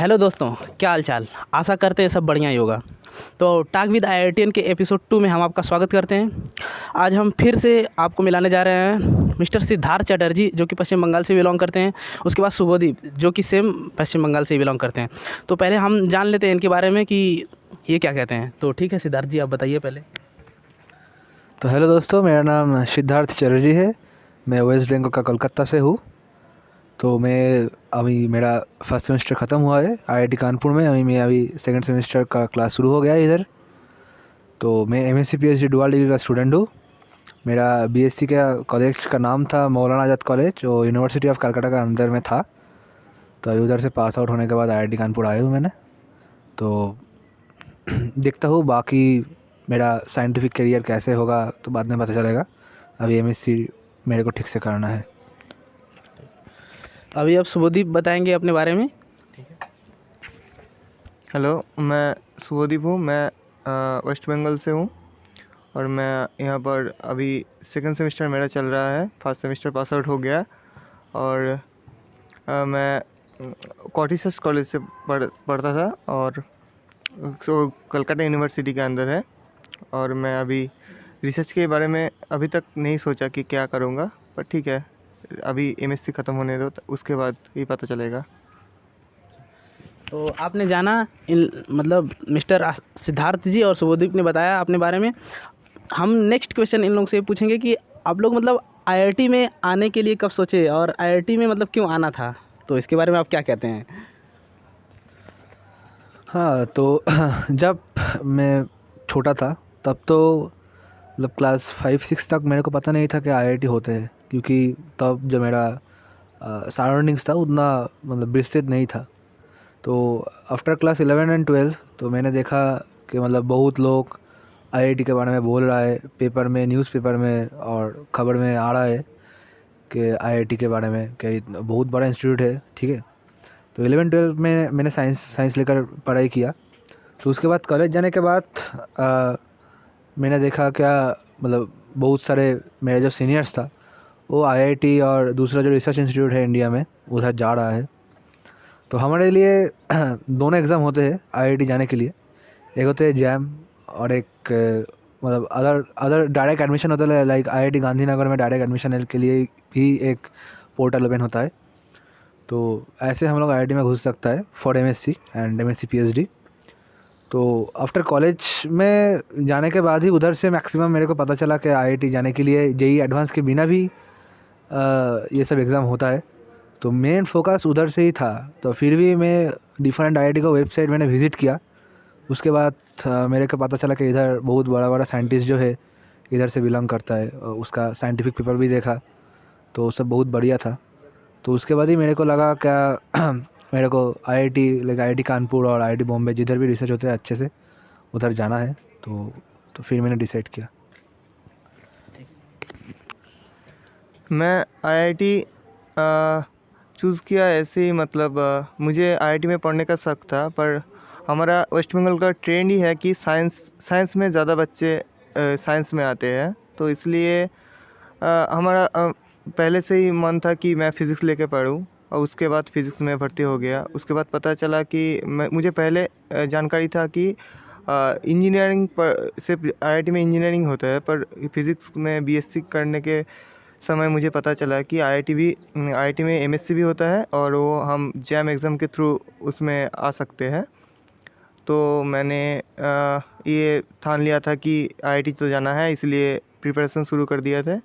Hello दोस्तों, क्या हाल चाल। आशा करते हैं सब बढ़िया ही होगा। तो टॉक विद आईआईटीएन के एपिसोड 2 में हम आपका स्वागत करते हैं। आज हम फिर से आपको मिलाने जा रहे हैं मिस्टर सिद्धार्थ चटर्जी, जो कि पश्चिम बंगाल से बिलोंग करते हैं। उसके बाद शुभदीप, जो कि सेम पश्चिम बंगाल से बिलोंग करते हैं। तो पहले हम जान लेते हैं इनके बारे में कि ये क्या कहते हैं। तो ठीक है सिद्धार्थ जी, आप बताइए पहले। तो हेलो दोस्तों, मेरा नाम सिद्धार्थ चटर्जी है। मैं वेस्ट बंगाल का कोलकाता से हूँ। तो मैं अभी मेरा फर्स्ट सेमेस्टर ख़त्म हुआ है आईआईटी कानपुर में। अभी सेकंड सेमेस्टर का क्लास शुरू हो गया है इधर। तो मैं एमएससी पीएचडी डुअल डिग्री का स्टूडेंट हूँ। मेरा बीएससी का कॉलेज का नाम था मौलाना आज़ाद कॉलेज, और यूनिवर्सिटी ऑफ कलकत्ता का अंदर में था। तो अभी उधर से पास आउट होने के बाद आईआईटी कानपुर आया हूँ मैंने। तो देखता हूँ बाकी मेरा साइंटिफिक करियर कैसे होगा तो बाद में पता चलेगा। अभी एमएससी मेरे को ठीक से करना है। अभी अब शुभदीप बताएंगे अपने बारे में। हेलो, मैं शुभदीप हूँ। मैं वेस्ट बंगाल से हूँ और मैं यहाँ पर अभी सेकंड सेमेस्टर मेरा चल रहा है। फर्स्ट सेमेस्टर पास आउट हो गया और मैं कॉटिसस कॉलेज से पढ़ता था और कलकत्ता यूनिवर्सिटी के अंदर है। और मैं अभी रिसर्च के बारे में अभी तक नहीं सोचा कि क्या करूँगा, पर ठीक है, अभी एमएससी ख़त्म होने दो, उसके बाद ही पता चलेगा। तो आपने जाना मतलब मिस्टर सिद्धार्थ जी और शुभदीप ने बताया अपने बारे में। हम नेक्स्ट क्वेश्चन इन लोगों से पूछेंगे कि आप लोग मतलब आईआईटी में आने के लिए कब सोचे और आईआईटी में मतलब क्यों आना था। तो इसके बारे में आप क्या कहते हैं। हाँ, तो जब मैं छोटा था तब तो मतलब क्लास 5-6 तक मेरे को पता नहीं था कि आईआईटी होते हैं, क्योंकि तब जो मेरा सराउंडिंग्स था उतना मतलब विस्तृत नहीं था। तो आफ्टर क्लास 11 एंड 12 तो मैंने देखा कि मतलब बहुत लोग आईआईटी के बारे में बोल रहा है, पेपर में, न्यूज़पेपर में और ख़बर में आ रहा है कि आईआईटी के बारे में कि बहुत बड़ा इंस्टीट्यूट है। ठीक है। तो 11-12 में मैंने साइंस लेकर पढ़ाई किया। तो उसके बाद कॉलेज जाने के बाद मैंने देखा क्या मतलब बहुत सारे मेरे जो सीनियर्स था वो आईआईटी और दूसरा जो रिसर्च इंस्टीट्यूट है इंडिया में उधर जा रहा है। तो हमारे लिए दोनों एग्ज़ाम होते हैं आईआईटी जाने के लिए। एक होते हैं जैम और एक मतलब अदर डायरेक्ट एडमिशन होता है। लाइक आईआईटी गांधीनगर में डायरेक्ट एडमिशन के लिए भी एक पोर्टल ओपन होता है। तो ऐसे हम लोग आईआईटी में घुस सकता है for MSc and MSc PhD. तो आफ्टर कॉलेज में जाने के बाद ही उधर से मैक्सिमम मेरे को पता चला कि आईआईटी जाने के लिए जेईई एडवांस के बिना भी ये सब एग्ज़ाम होता है। तो मेन फोकस उधर से ही था। तो फिर भी मैं डिफरेंट आईआईटी का वेबसाइट मैंने विज़िट किया। उसके बाद मेरे को पता चला कि इधर बहुत बड़ा बड़ा साइंटिस्ट जो है इधर से बिलोंग करता है। उसका साइंटिफिक पेपर भी देखा तो सब बहुत बढ़िया था। तो उसके बाद ही मेरे को लगा क्या मेरे को आईआईटी लाइक आईआईटी कानपुर और आईआईटी बॉम्बे जिधर भी रिसर्च होते हैं अच्छे से उधर जाना है। तो फिर मैंने डिसाइड किया। मैं आईआईटी चूज़ किया ऐसे ही, मतलब मुझे आईआईटी में पढ़ने का शौक था, पर हमारा वेस्ट बंगाल का ट्रेंड ही है कि साइंस में ज़्यादा बच्चे साइंस में आते हैं। तो इसलिए हमारा पहले से ही मन था कि मैं फ़िज़िक्स लेके पढूं, और उसके बाद फ़िज़िक्स में भर्ती हो गया। उसके बाद पता चला कि मुझे पहले जानकारी था कि इंजीनियरिंग पर सिर्फ आईआईटी में इंजीनियरिंग होता है, पर फ़िज़िक्स में बीएससी करने के समय मुझे पता चला कि आईआईटी में एमएससी भी होता है और वो हम जैम एग्ज़ाम के थ्रू उसमें आ सकते हैं। तो मैंने ये ठान लिया था कि आईआईटी तो जाना है, इसलिए प्रिपरेशन शुरू कर दिया था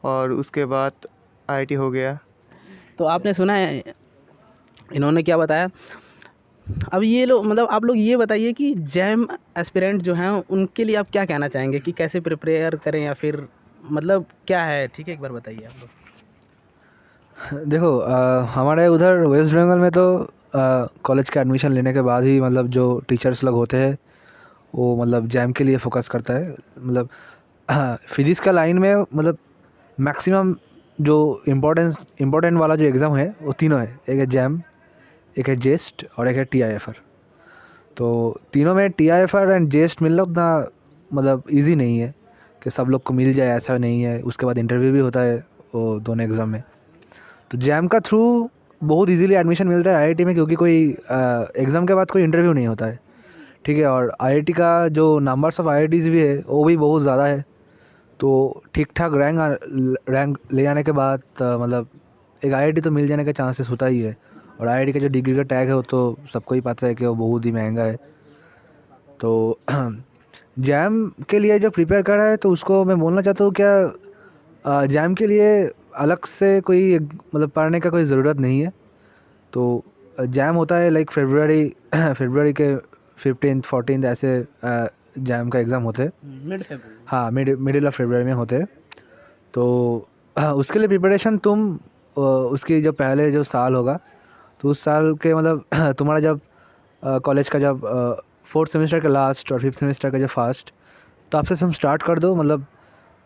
और उसके बाद आईआईटी हो गया। तो आपने सुना है इन्होंने क्या बताया। अब ये लोग मतलब आप लोग ये बताइए कि जैम एस्पिरेंट जो हैं उनके लिए आप क्या कहना चाहेंगे कि कैसे प्रिपेयर करें या फिर मतलब क्या है। ठीक है, एक बार बताइए आप लोग। देखो हमारे उधर वेस्ट बंगाल में तो कॉलेज का एडमिशन लेने के बाद ही मतलब जो टीचर्स लोग होते हैं वो मतलब जैम के लिए फोकस करता है। मतलब फिजिक्स का लाइन में मतलब मैक्सिमम जो इम्पोर्टेंट वाला जो एग्ज़ाम है वो तीनों है। एक है जैम, एक है जेस्ट और एक है टीआईएफआर। तो तीनों में टीआईएफआर एंड जेस्ट मिलना उतना मतलब इजी नहीं है कि सब लोग को मिल जाए, ऐसा नहीं है। उसके बाद इंटरव्यू भी होता है वो दोनों एग्ज़ाम में। तो जैम का थ्रू बहुत इजीली एडमिशन मिलता है आईआईटी में, क्योंकि कोई एग्ज़ाम के बाद कोई इंटरव्यू नहीं होता है, ठीक है। और आईआईटी का जो नंबर्स ऑफ़ आईआईटीज़ भी है वो भी बहुत ज़्यादा है। तो ठीक ठाक रैंक ले आने के बाद मतलब एक आईआईटी तो मिल जाने का चांसेस होता ही है। और आईआईटी का जो डिग्री का टैग है वो तो सबको ही पता है कि वो बहुत ही महंगा है। तो जैम के लिए जो प्रिपेयर कर रहा है तो उसको मैं बोलना चाहता हूँ, क्या जैम के लिए अलग से कोई मतलब पढ़ने का कोई ज़रूरत नहीं है। तो जैम होता है लाइक फरवरी के 15th 14th ऐसे जैम का एग्ज़ाम होते हैं। मिड फरवरी। हाँ, मिडिल ऑफ फरवरी में होते हैं। तो उसके लिए प्रिपरेशन तुम उसकी जो पहले जो साल होगा तो उस साल के मतलब तुम्हारा जब कॉलेज का जब 4th सेमेस्टर का लास्ट और 5th सेमेस्टर का जो फर्स्ट, तो आपसे तुम स्टार्ट कर दो। मतलब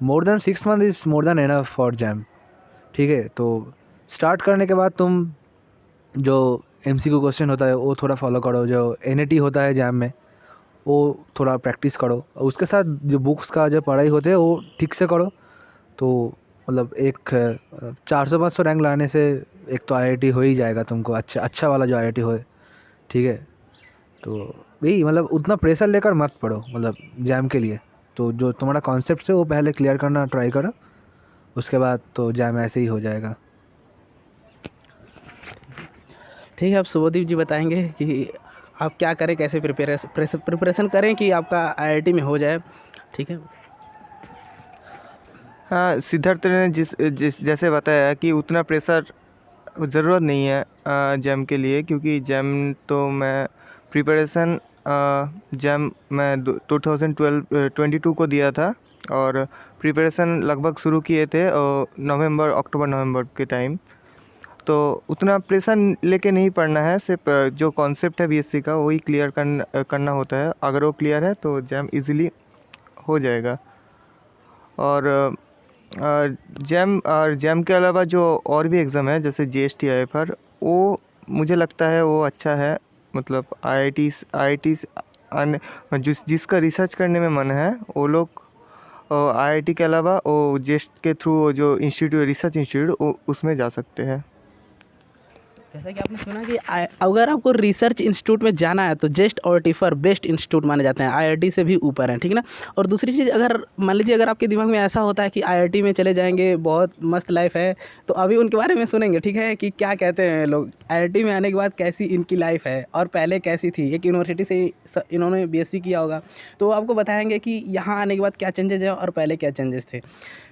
more than 6 month is more than enough for jam, ठीक है। तो स्टार्ट करने के बाद तुम जो एमसीक्यू क्वेश्चन होता है वो थोड़ा फॉलो करो, जो एनएटी होता है जैम में वो थोड़ा प्रैक्टिस करो, और उसके साथ जो बुक्स का जो पढ़ाई होते है वो ठीक से करो। तो मतलब एक 400-500 रैंक लाने से एक तो आईआईटी हो ही जाएगा तुमको, अच्छा वाला जो आईआईटी होए, ठीक है। तो वही मतलब उतना प्रेशर लेकर मत पढ़ो मतलब जैम के लिए। तो जो तुम्हारा कॉन्सेप्ट है वो पहले क्लियर करना ट्राई करो, उसके बाद तो जैम ऐसे ही हो जाएगा। ठीक है, अब शुभदीप जी बताएंगे कि आप क्या करें, कैसे प्रिपरेशन करें कि आपका आईआईटी में हो जाए। ठीक है। हाँ, सिद्धार्थ ने जिस जैसे बताया कि उतना प्रेशर ज़रूरत नहीं है जैम के लिए, क्योंकि जैम तो मैं प्रिपरेशन जैम मैं 2022 को दिया था और प्रिपरेशन लगभग शुरू किए थे अक्टूबर नवंबर के टाइम। तो उतना प्रेशर लेके नहीं पढ़ना है, सिर्फ जो कॉन्सेप्ट है बीएससी का वही क्लियर करना होता है। अगर वो क्लियर है तो जैम इजीली हो जाएगा। और जैम के अलावा जो और भी एग्ज़ाम है जैसे जीएसटी आईएफआर, वो मुझे लगता है वो अच्छा है। मतलब आईआईटी जिसका रिसर्च करने में मन है वो लोग आईआईटी के अलावा वो जेस्ट के थ्रू जो रिसर्च इंस्टीट्यूट उसमें जा सकते हैं। जैसा कि आपने सुना कि अगर आपको रिसर्च इंस्टीट्यूट में जाना है तो जेस्ट और टिफर बेस्ट इंस्टीट्यूट माने जाते हैं, आईआईटी से भी ऊपर हैं, ठीक ना। और दूसरी चीज़, अगर मान लीजिए अगर आपके दिमाग में ऐसा होता है कि आईआईटी में चले जाएंगे बहुत मस्त लाइफ है, तो अभी उनके बारे में सुनेंगे, ठीक है, कि क्या कहते हैं लोग आईआईटी में आने के बाद कैसी इनकी लाइफ है और पहले कैसी थी। एक यूनिवर्सिटी से इन्होंने बीएससी किया होगा तो आपको बताएंगे कि यहाँ आने के बाद क्या चेंजेस है और पहले क्या चेंजेस थे।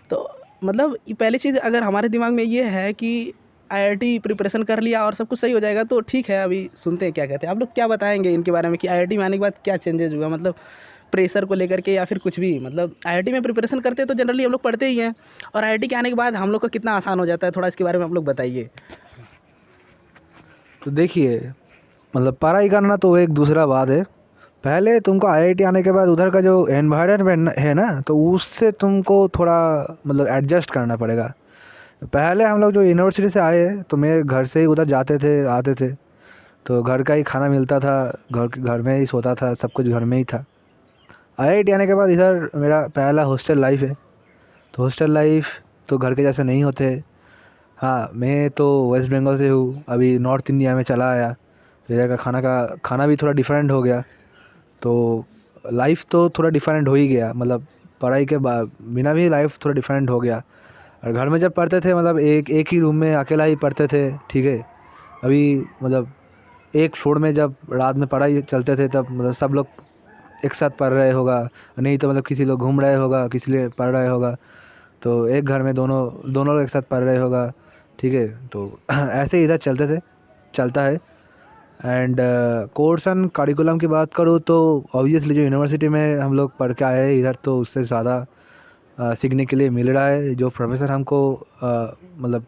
तो मतलब पहली चीज़ अगर हमारे दिमाग में ये है कि आईआईटी प्रिपरेशन कर लिया और सब कुछ सही हो जाएगा, तो ठीक है। अभी सुनते हैं क्या कहते हैं आप लोग, क्या बताएंगे इनके बारे में कि आईआईटी में आने के बाद क्या चेंजेस हुआ, मतलब प्रेशर को लेकर के या फिर कुछ भी। मतलब आईआईटी में प्रिपरेशन करते हैं तो जनरली हम लोग पढ़ते ही हैं, और आईआईटी के आने के बाद हम लोग को कितना आसान हो जाता है, थोड़ा इसके बारे में आप लोग बताइए। तो देखिए मतलब पढ़ाई करना तो एक दूसरा बात है। पहले तुमको आईआईटी आने के बाद उधर का जो एनवायरनमेंट है ना, तो उससे तुमको थोड़ा मतलब एडजस्ट करना पड़ेगा। पहले हम लोग जो यूनिवर्सिटी से आए तो मेरे घर से ही उधर जाते थे आते थे, तो घर का ही खाना मिलता था, घर में ही सोता था, सब कुछ घर में ही था। आईआईटी आने के बाद इधर मेरा पहला हॉस्टल लाइफ है, तो हॉस्टल लाइफ तो घर के जैसे नहीं होते। हाँ, मैं तो वेस्ट बंगाल से हूँ, अभी नॉर्थ इंडिया में चला आया, तो इधर का खाना भी थोड़ा डिफरेंट हो गया। तो लाइफ तो थोड़ा डिफरेंट हो ही गया, मतलब पढ़ाई के बिना भी लाइफ थोड़ा डिफरेंट हो गया। और घर में जब पढ़ते थे मतलब एक ही रूम में अकेला ही पढ़ते थे, ठीक है। अभी मतलब एक फ्लोर में जब रात में पढ़ाई चलते थे तब मतलब सब लोग एक साथ पढ़ रहे होगा, नहीं तो मतलब किसी लोग घूम रहे होगा, किसी लिए पढ़ रहे होगा, तो एक घर में दोनों लोग एक साथ पढ़ रहे होगा, ठीक है। तो ऐसे ही इधर चलता है। एंड कोर्स एंड करिकुलम की बात करूँ तो ऑब्वियसली जो यूनिवर्सिटी में हम लोग पढ़ के आए हैं इधर, तो उससे ज़्यादा सीखने के लिए मिल रहा है। जो प्रोफेसर हमको मतलब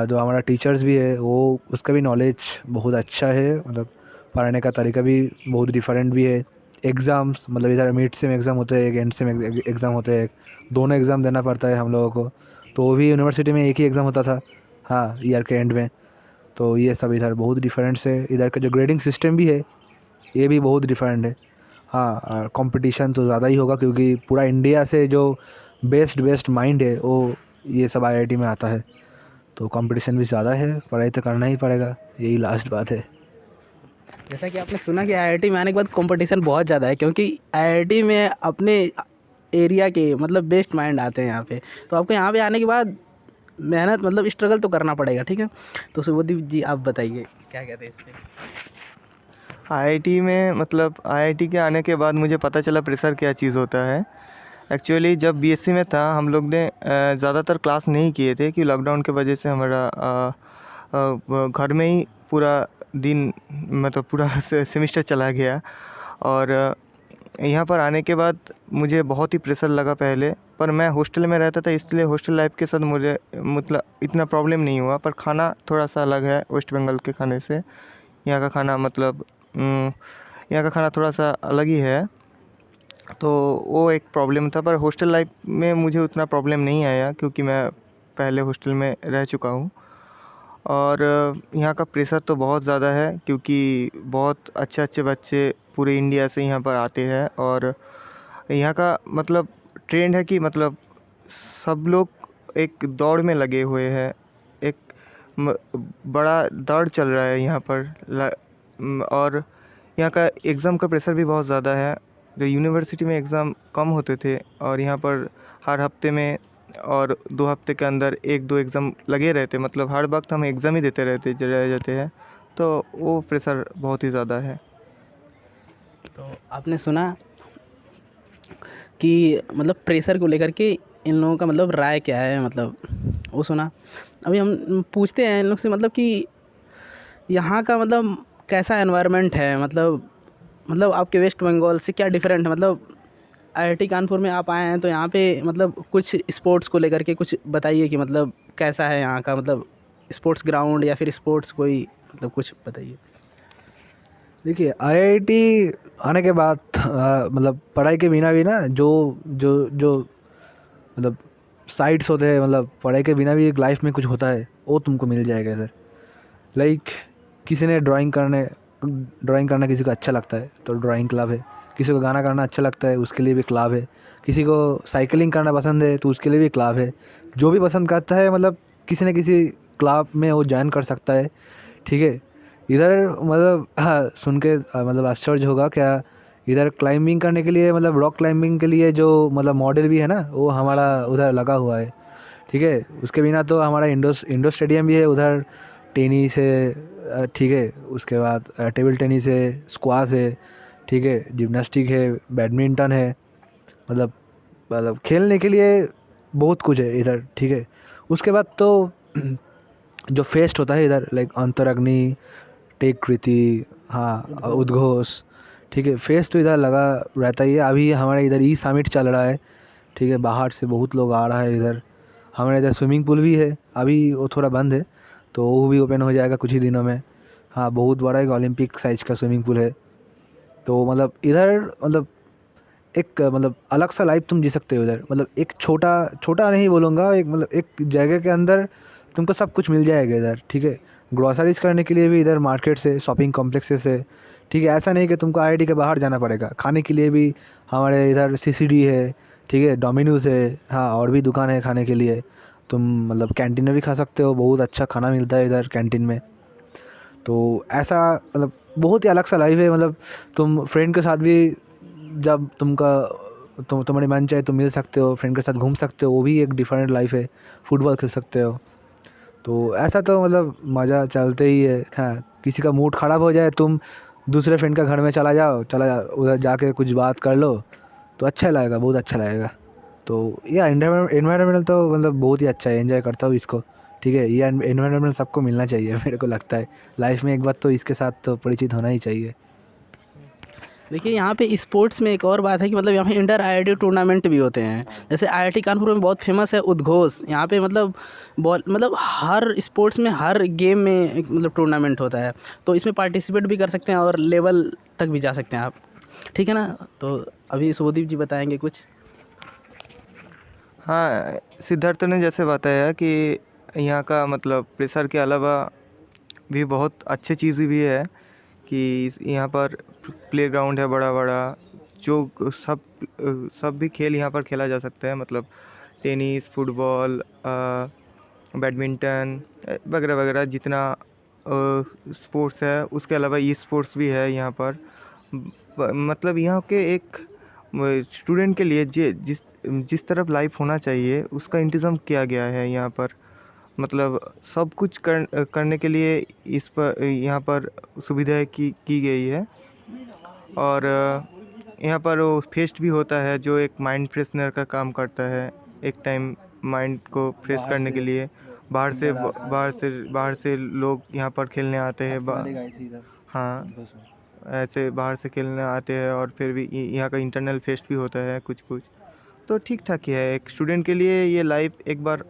जो हमारा टीचर्स भी है वो उसका भी नॉलेज बहुत अच्छा है, मतलब पढ़ाने का तरीका भी बहुत डिफरेंट भी है। एग्ज़ाम्स मतलब इधर मिड सेम एग्ज़ाम होते हैं, एक एंड सेम एग्ज़ाम होते हैं, दोनों एग्ज़ाम देना पड़ता है हम लोगों को। तो वो भी यूनिवर्सिटी में एक ही एग्ज़ाम होता था, हाँ, ईयर के एंड में। तो ये सब इधर बहुत डिफरेंट्स है। इधर का जो ग्रेडिंग सिस्टम भी है ये भी बहुत डिफरेंट है। हाँ, कंपटीशन तो ज़्यादा ही होगा क्योंकि पूरा इंडिया से जो बेस्ट माइंड है वो ये सब आईआईटी में आता है। तो कंपटीशन भी ज़्यादा है, पढ़ाई तो करना ही पड़ेगा, यही लास्ट बात है। जैसा कि आपने सुना कि आईआईटी में आने के बाद कंपटीशन बहुत ज़्यादा है, क्योंकि आईआईटी में अपने एरिया के मतलब बेस्ट माइंड आते हैं यहाँ पे। तो आपको यहाँ पे आने के बाद मेहनत मतलब स्ट्रगल तो करना पड़ेगा, ठीक है। तो शुभदीप जी आप बताइए क्या कहते हैं इस पर। आईआईटी में मतलब आईआईटी के आने के बाद मुझे पता चला प्रेशर क्या चीज़ होता है। एक्चुअली जब बीएससी में था हम लोग ने ज़्यादातर क्लास नहीं किए थे कि लॉकडाउन की वजह से हमारा घर में ही पूरा दिन मतलब पूरा सेमेस्टर चला गया। और यहाँ पर आने के बाद मुझे बहुत ही प्रेशर लगा पहले, पर मैं हॉस्टल में रहता था इसलिए हॉस्टल लाइफ के साथ मुझे मतलब इतना प्रॉब्लम नहीं हुआ। पर खाना थोड़ा सा अलग है वेस्ट बंगाल के खाने से। यहाँ का खाना मतलब यहाँ का खाना थोड़ा सा अलग ही है, तो वो एक प्रॉब्लम था। पर हॉस्टल लाइफ में मुझे उतना प्रॉब्लम नहीं आया क्योंकि मैं पहले हॉस्टल में रह चुका हूँ। और यहाँ का प्रेशर तो बहुत ज़्यादा है क्योंकि बहुत अच्छे अच्छे बच्चे पूरे इंडिया से यहाँ पर आते हैं। और यहाँ का मतलब ट्रेंड है कि मतलब सब लोग एक दौड़ में लगे हुए हैं, एक बड़ा दौड़ चल रहा है यहाँ पर। और यहाँ का एग्ज़ाम का प्रेशर भी बहुत ज़्यादा है। जो यूनिवर्सिटी में एग्ज़ाम कम होते थे और यहाँ पर हर हफ्ते में और 2 हफ्ते के अंदर 1-2 एग्ज़ाम लगे रहते, मतलब हर वक्त हम एग्ज़ाम ही देते रह जाते हैं, तो वो प्रेशर बहुत ही ज़्यादा है। तो आपने सुना कि मतलब प्रेशर को लेकर के इन लोगों का मतलब राय क्या है, मतलब वो सुना। अभी हम पूछते हैं इन लोग से मतलब कि यहाँ का मतलब कैसा एनवायरनमेंट है, मतलब आपके वेस्ट बंगाल से क्या डिफरेंट है। मतलब आईआईटी कानपुर में आप आए हैं तो यहाँ पे मतलब कुछ स्पोर्ट्स को लेकर के कुछ बताइए कि मतलब कैसा है यहाँ का, मतलब स्पोर्ट्स ग्राउंड या फिर स्पोर्ट्स कोई मतलब कुछ बताइए। देखिए आईआईटी आने के बाद मतलब पढ़ाई के बिना भी ना जो जो जो मतलब साइट्स होते हैं, मतलब पढ़ाई के बिना भी एक लाइफ में कुछ होता है वो तुमको मिल जाएगा सर। लाइक किसी ने ड्राइंग करना किसी को अच्छा लगता है तो ड्राइंग क्लब है, किसी को गाना गाना अच्छा लगता है उसके लिए भी क्लब है, किसी को साइकिलिंग करना पसंद है तो उसके लिए भी क्लब है। जो भी पसंद करता है मतलब किसी न किसी क्लब में वो ज्वाइन कर सकता है, ठीक है। इधर मतलब हाँ सुन के मतलब आश्चर्य होगा क्या, इधर क्लाइंबिंग करने के लिए मतलब रॉक क्लाइंबिंग के लिए जो मतलब मॉडल भी है ना वो हमारा उधर लगा हुआ है, ठीक है। उसके बिना तो हमारा इंडोर स्टेडियम भी है उधर, टेनिस है, ठीक है। उसके बाद टेबल टेनिस है, स्क्वाश है, ठीक है, जिम्नास्टिक है, बैडमिंटन है, मतलब खेलने के लिए बहुत कुछ है इधर, ठीक है। उसके बाद तो जो फेस्ट होता है इधर लाइक अंतरअग्नि, टेक कृति, हाँ उद्घोष, ठीक है। फेस्ट तो इधर लगा रहता ही है। अभी हमारे इधर ई समिट चल रहा है, ठीक है, बाहर से बहुत लोग आ रहा है इधर। हमारे इधर स्विमिंग पूल भी है, अभी वो थोड़ा बंद है तो वो भी ओपन हो जाएगा कुछ ही दिनों में। हाँ बहुत बड़ा एक ओलंपिक साइज का स्विमिंग पूल है। तो मतलब इधर मतलब एक मतलब अलग सा लाइफ तुम जी सकते हो इधर। मतलब एक छोटा नहीं बोलूँगा, एक मतलब एक जगह के अंदर तुमको सब कुछ मिल जाएगा इधर, ठीक है। ग्रोसरीज करने के लिए भी इधर मार्केट से, शॉपिंग कॉम्प्लेक्सेस से, ठीक है। ऐसा नहीं कि तुमको आईआईटी के बाहर जाना पड़ेगा। खाने के लिए भी हमारे इधर सीसीडी है, ठीक है, डोमिनोज है, हाँ और भी दुकान है खाने के लिए। तुम मतलब कैंटीन में भी खा सकते हो, बहुत अच्छा खाना मिलता है इधर कैंटीन में। तो ऐसा मतलब बहुत ही अलग सा लाइफ है। मतलब तुम फ्रेंड के साथ भी जब तुम्हारी मन चाहे तो मिल सकते हो, फ्रेंड के साथ घूम सकते हो, वो भी एक डिफरेंट लाइफ है। फुटबॉल खेल सकते हो, तो ऐसा तो मतलब मज़ा चलते ही है। हाँ किसी का मूड ख़राब हो जाए तुम दूसरे फ्रेंड का घर में चला जाओ उधर जाके कुछ बात कर लो तो अच्छा लगेगा, बहुत अच्छा लगेगा। तो यह एनवायरनमेंट तो मतलब बहुत ही अच्छा है, एंजॉय करता हूँ इसको, ठीक है। ये एनवायरनमेंट सबको मिलना चाहिए मेरे को लगता है। लाइफ में एक बार तो इसके साथ तो परिचित होना ही चाहिए। देखिए यहाँ पे स्पोर्ट्स में एक और बात है कि मतलब यहाँ पे इंटर आईआईटी टूर्नामेंट भी होते हैं। जैसे आईआईटी कानपुर में बहुत फेमस है उद्घोष। यहाँ पे मतलब बॉल मतलब हर स्पोर्ट्स में हर गेम में एक मतलब टूर्नामेंट होता है, तो इसमें पार्टिसिपेट भी कर सकते हैं और लेवल तक भी जा सकते हैं आप, ठीक है ना। तो अभी शुभदीप जी बताएंगे कुछ। हाँ सिद्धार्थ ने जैसे बताया कि यहाँ का मतलब प्रेशर के अलावा भी बहुत अच्छी चीज़ भी है कि यहाँ पर प्लेग्राउंड है बड़ा बड़ा, जो सब भी खेल यहाँ पर खेला जा सकता है। मतलब टेनिस, फुटबॉल, बैडमिंटन वगैरह वगैरह जितना स्पोर्ट्स है, उसके अलावा ई स्पोर्ट्स भी है यहाँ पर। मतलब यहाँ के एक स्टूडेंट के लिए जिस जिस तरफ लाइफ होना चाहिए उसका इंतज़ाम किया गया है यहाँ पर। मतलब सब कुछ करने के लिए इस पर यहाँ पर सुविधाएं की गई है। और यहाँ पर वो फेस्ट भी होता है जो एक माइंड फ्रेशनर का काम करता है, एक टाइम माइंड को फ्रेश करने के लिए। बाहर से लोग यहाँ पर खेलने आते हैं। हाँ, ऐसे बाहर से खेलने आते हैं और फिर भी यहाँ का इंटरनल फेस्ट भी होता है कुछ कुछ। तो ठीक ठाक ही है, एक स्टूडेंट के लिए ये लाइफ एक बार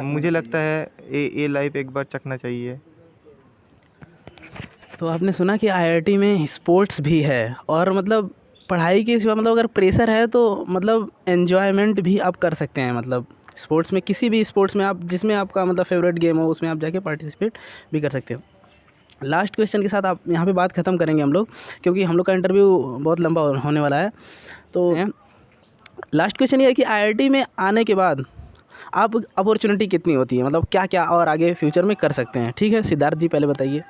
मुझे लगता है ये लाइफ एक बार चखना चाहिए। तो आपने सुना कि आईआईटी में स्पोर्ट्स भी है, और मतलब पढ़ाई के सिवा मतलब अगर प्रेशर है तो मतलब एन्जॉयमेंट भी आप कर सकते हैं। मतलब स्पोर्ट्स में, किसी भी स्पोर्ट्स में आप जिसमें आपका मतलब फेवरेट गेम हो उसमें आप जाके पार्टिसिपेट भी कर सकते हो। लास्ट क्वेश्चन के साथ आप यहाँ पे बात ख़त्म करेंगे हम लोग, क्योंकि हम लोग का इंटरव्यू बहुत लंबा होने वाला है। तो लास्ट क्वेश्चन ये है कि आईआईटी में आने के बाद आप अपॉर्चुनिटी कितनी होती है, मतलब क्या क्या और आगे फ्यूचर में कर सकते हैं। ठीक है, सिद्धार्थ जी पहले बताइए।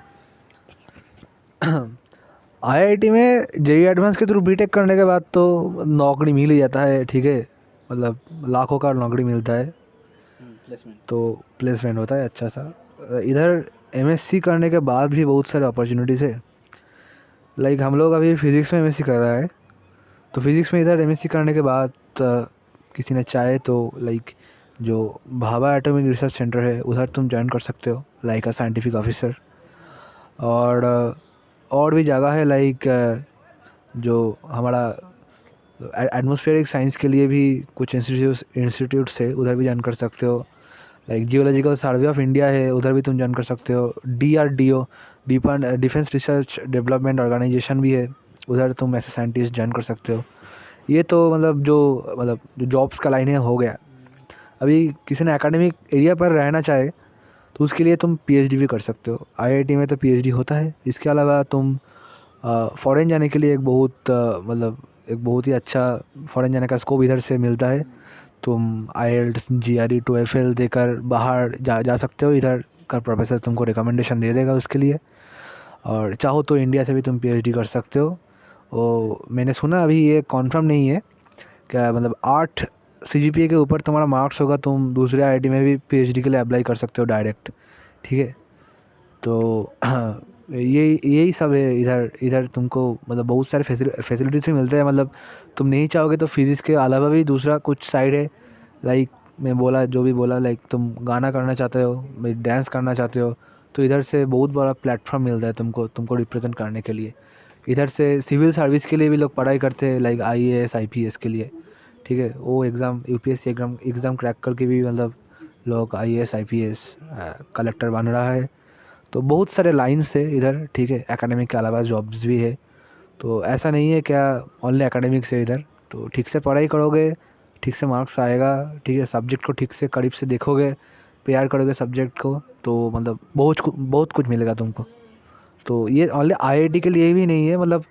आईआईटी में जेईई एडवांस के थ्रू बीटेक करने के बाद तो नौकरी मिल ही जाता है, ठीक है, मतलब लाखों का नौकरी मिलता है, तो प्लेसमेंट होता है अच्छा सा। इधर एमएससी करने के बाद भी बहुत सारे अपॉर्चुनिटीज़ है। लाइक हम लोग अभी फिज़िक्स में एमएससी कर रहा है, तो फिज़िक्स में इधर एमएससी करने के बाद किसी ने चाहे तो लाइक जो भाभा एटॉमिक रिसर्च सेंटर है उधर तुम ज्वाइन कर सकते हो लाइक अ साइंटिफिक ऑफिसर। और भी जगह है लाइक जो हमारा एटमॉस्फेरिक साइंस के लिए भी कुछ इंस्टीट्यूट्स है, उधर भी ज्वाइन कर सकते हो। Like geological survey of India है, उधर भी तुम ज्वाइन कर सकते हो। DRDO defence research development organisation भी है, उधर तुम ऐसे साइंटिस्ट ज्वाइन कर सकते हो। ये तो मतलब जो जॉब्स का लाइन है हो गया। अभी किसी ने एकेडमिक एरिया पर रहना चाहे तो उसके लिए तुम PhD भी कर सकते हो। आईआईटी में तो PhD होता है। इसके अलावा तुम फ़ॉरेन जाने के लिए एक बहुत ही अच्छा फ़ॉरेन जाने का स्कोप इधर से मिलता है। तुम IELTS GRE TOEFL देकर बाहर जा सकते हो, इधर का प्रोफेसर तुमको रिकमेंडेशन दे देगा उसके लिए। और चाहो तो इंडिया से भी तुम PhD कर सकते हो। और मैंने सुना, अभी ये कॉन्फर्म नहीं है क्या, मतलब 8 CGPA के ऊपर तुम्हारा मार्क्स होगा, तुम दूसरे IIT में भी PhD के लिए अप्लाई कर सकते हो डायरेक्ट, ठीक है। तो यही सब है इधर तुमको मतलब बहुत सारे फैसिलिटीज़ भी मिलते हैं। मतलब तुम नहीं चाहोगे तो फिज़िक्स के अलावा भी दूसरा कुछ साइड है, लाइक मैं बोला जो भी बोला, लाइक तुम गाना करना चाहते हो, डांस करना चाहते हो, तो इधर से बहुत बड़ा प्लेटफॉर्म मिलता है तुमको रिप्रेजेंट करने के लिए। इधर से सिविल सर्विस के लिए भी लोग पढ़ाई करते हैं, लाइक IAS IPS के लिए, ठीक है। वो एग्ज़ाम UPSC एग्ज़ाम क्रैक करके भी मतलब लोग IAS IPS कलेक्टर बन रहा है। तो बहुत सारे लाइन्स है इधर, ठीक है। एकेडमिक के अलावा जॉब्स भी है, तो ऐसा नहीं है क्या ओनली एकेडमिक से इधर। तो ठीक से पढ़ाई करोगे, ठीक से मार्क्स आएगा, ठीक है, सब्जेक्ट को ठीक से करीब से देखोगे, प्यार करोगे सब्जेक्ट को, तो मतलब बहुत कुछ मिलेगा तुमको। तो ये ओनली IIT के लिए भी नहीं है, मतलब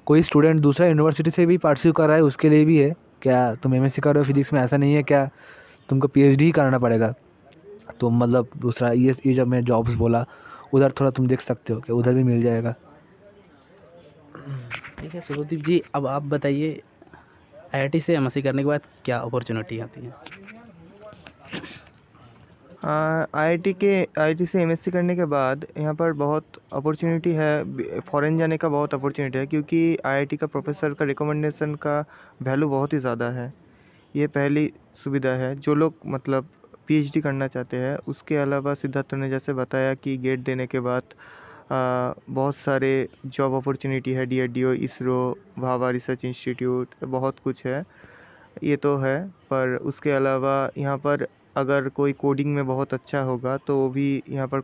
कोई स्टूडेंट दूसरा यूनिवर्सिटी से भी परस्यू कर रहा है उसके लिए भी है। क्या तुम MSc कर रहे हो फिजिक्स में, ऐसा नहीं है क्या तुमको PhD ही करना पड़ेगा। तो मतलब दूसरा ये जब मैं जॉब्स बोला उधर थोड़ा तुम देख सकते हो कि उधर भी मिल जाएगा। ठीक है सुभदीप जी, अब आप बताइए IIT से MSc करने के बाद क्या अपॉर्चुनिटी आती है। IIT से MSc करने के बाद यहाँ पर बहुत अपॉर्चुनिटी है, फ़ॉरेन जाने का बहुत अपॉर्चुनिटी है, क्योंकि IIT का प्रोफेसर का रिकमेंडेशन का वैल्यू बहुत ही ज़्यादा है। ये पहली सुविधा है जो लोग मतलब PhD करना चाहते हैं। उसके अलावा सिद्धार्थ ने जैसे बताया कि गेट देने के बाद बहुत सारे जॉब अपॉर्चुनिटी है, DRDO, ISRO, Bhabha research institute, बहुत कुछ है, ये तो है। पर उसके अलावा यहाँ पर अगर कोई कोडिंग में बहुत अच्छा होगा तो वो भी यहाँ पर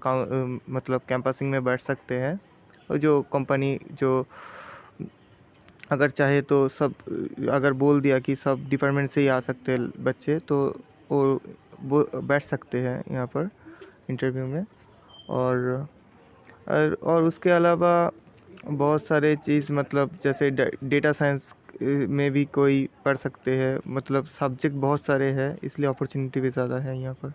मतलब कैंपसिंग में बैठ सकते हैं। और जो कंपनी जो अगर चाहे तो सब अगर बोल दिया कि सब डिपार्टमेंट से ही आ सकते हैं बच्चे, तो वो बैठ सकते हैं यहाँ पर इंटरव्यू में। और उसके अलावा बहुत सारे चीज़, मतलब जैसे डेटा साइंस में भी कोई पढ़ सकते हैं, मतलब सब्जेक्ट बहुत सारे हैं, इसलिए अपॉर्चुनिटी भी ज़्यादा है यहाँ पर।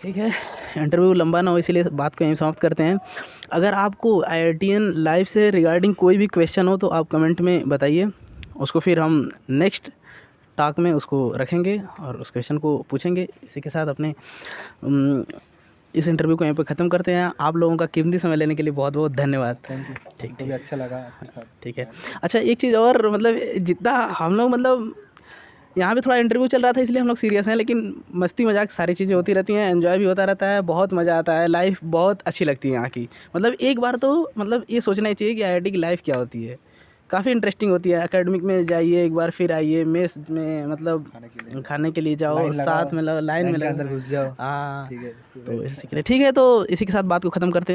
ठीक है, इंटरव्यू लंबा ना हो इसीलिए बात को यहीं समाप्त करते हैं। अगर आपको IITian लाइफ से रिगार्डिंग कोई भी क्वेश्चन हो तो आप कमेंट में बताइए, उसको फिर हम नेक्स्ट टॉक में उसको रखेंगे और उस क्वेश्चन को पूछेंगे। इसी के साथ अपने इस इंटरव्यू को यहीं पर ख़त्म करते हैं। आप लोगों का कीमती समय लेने के लिए बहुत बहुत धन्यवाद। Thank you. ठीक तो भी अच्छा लगा आपके साथ। ठीक है। अच्छा, एक चीज़ और, मतलब जितना हम लोग, मतलब यहाँ पे थोड़ा इंटरव्यू चल रहा था इसलिए हम लोग सीरियस हैं, लेकिन मस्ती मजाक सारी चीज़ें होती रहती हैं, एंजॉय भी होता रहता है, बहुत मज़ा आता है, लाइफ बहुत अच्छी लगती है यहाँ की। मतलब एक बार तो मतलब ये सोचना ही चाहिए कि IIT की लाइफ क्या होती है, काफ़ी इंटरेस्टिंग होती है। एकेडमिक में जाइए एक बार, फिर आइए मेस में, मतलब खाने के लिए जाओ, लाइन लगाओ, साथ में लाइन में के लगो। अंदर घुस जाओ। हाँ, ठीक है। तो इसी के लिए ठीक है, तो इसी के साथ बात को ख़त्म करते हैं।